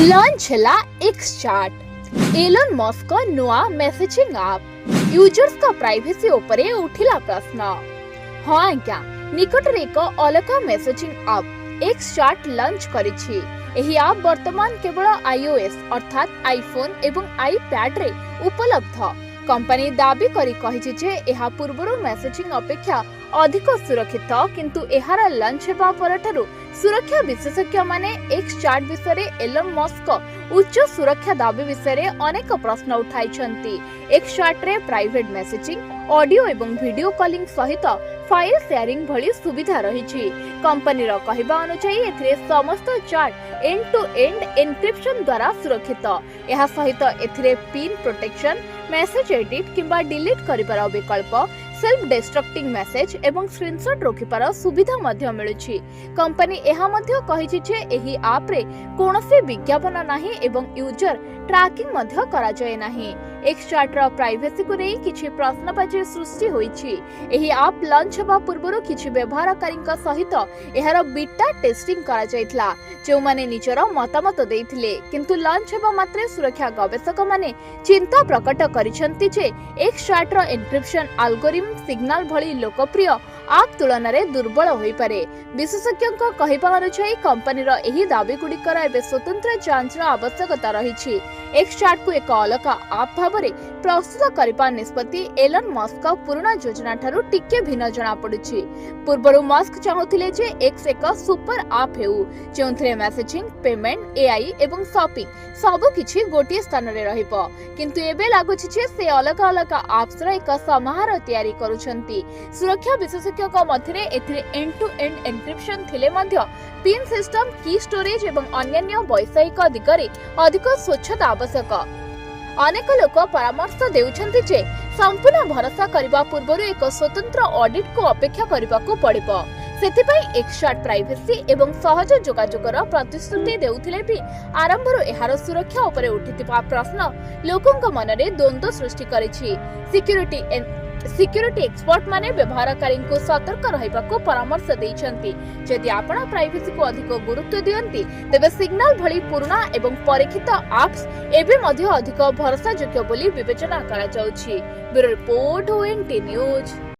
Launch हैला X chat Elon Musk नुआ messaging app users का प्राइवेसी उपरे उठिला प्रश्न। हाँ आज्ञा निकट रे एक अलग messaging app X chat launch करिछि। एही ऐप वर्तमान केवल iOS अर्थात आईफोन एवं आईपैड रे उपलब्ध। कंपनी दाबी करी कहिछि जे एहा पूर्वरु मेसेजिंग अपेक्षा अधिक सुरक्षित, किंतु एहार लॉन्च हेबा परठारु सुरक्षा विशेषज्ञ माने एक्स चैट विषय एलन मस्क उच्च सुरक्षा दाबी विषय अनेक प्रश्न उठाइछन्ति। एक्स चैट रे प्राइवेट मेसेजिंग, ऑडियो एवं वीडियो कॉलिंग सहित फाइल शेयरिंग भली सुविधा रहिछि। कंपनी रो कहबा अनुसार एथिरे समस्त chat end to end encryption द्वारा सुरक्षित। एहा सहित एथिरे पिन प्रोटेक्शन, मेसेज एडिट किंबा डिलीट करिपार विकल्प, सेल्फ डिस्ट्रक्टिंग मेसेज एवं स्क्रीनशॉट रोकिपार सुविधा मध्य मिलुछि। कंपनी एहा मध्य कहिछि जे एही ऐप रे कोनोसी विज्ञापन नाही एवं यूजर ट्रैकिंग मध्य करा जाय नाही। एक्स चैट रो प्राइवेसी को नै किछि प्रश्नबाची सृष्टि होइछि। एही ऐप लॉन्च हेबा पूर्वरु किछि व्यवहारकारीक सहित एहार बीटा टेस्टिंग करा जायथला, जो माने निजर मतामत देइथिले, किंतु लॉन्च हेबा मात्रे सुरक्षा गवेषक माने चिंता प्रकट करिसंती जे एक्स चैट रो एन्क्रिप्शन एल्गोरिथम सिग्नल भली लोकप्रिय ऐप तुलन में दुर्बल होई पारे। विशेषज्ञों कहबा अनुसार कंपनी रो एही दाबी गुड़िकर एबे स्वतंत्र जांच आवश्यकता रही। एक्स चैट को एक अलग ऐप भाव में प्रस्तुत करने निष्पत्ति एलन मस्क पुराना योजना ठारू टिके भिन्न जना पड़ुछि। पूर्वरु मस्क चाहुथिले जे एक्स एक सुपर ऐप हेउ जोंथरे मेसेजिंग, पेमेंट, एआई एवं शॉपिंग सब किछि गोटिए स्थान रे रहिबो, किंतु एबे लागुछि जे से अलग अलग ऐप्स रो एक समाहार तयारी करूछंती। सुरक्षा विशेषज्ञों मध्य एथिरे एंड टू एंड एन्क्रिप्शन थिले मध्य पिन सिस्टम, की स्टोरेज एवं अन्य वैषयिक दिगरे अधिक स्वच्छता आवश्यक। अनेक लोक परामर्श देउछन्ति जे संपूर्ण भरोसा करबा पूर्व एक स्वतंत्र ऑडिट को अपेक्षा करबाकू पड़िबो। सेथिपाई एक्स चैट प्राइवेसी एवं सहज जोगाजोगर प्रतिश्रुति देउथिले भी आरंभरो एहार सुरक्षा उपरे उठितिबा प्रश्न लोकंक मनरे द्वंद्व सृष्टि करिछि। सिक्यूरिटी एक्सपर्ट माने व्यवहारकारी को सतर्क रहिबा को परामर्श दैछन्ति। यदि आपण प्राइवेसी को अधिक गुरुत्व दियंती तेबे सिग्नल भली पुराना एवं परीक्षित ऐप्स एबे मध्य अधिक भरोसा योग्य बोली विवेचना करा जाउछि। Bureau report ONT news.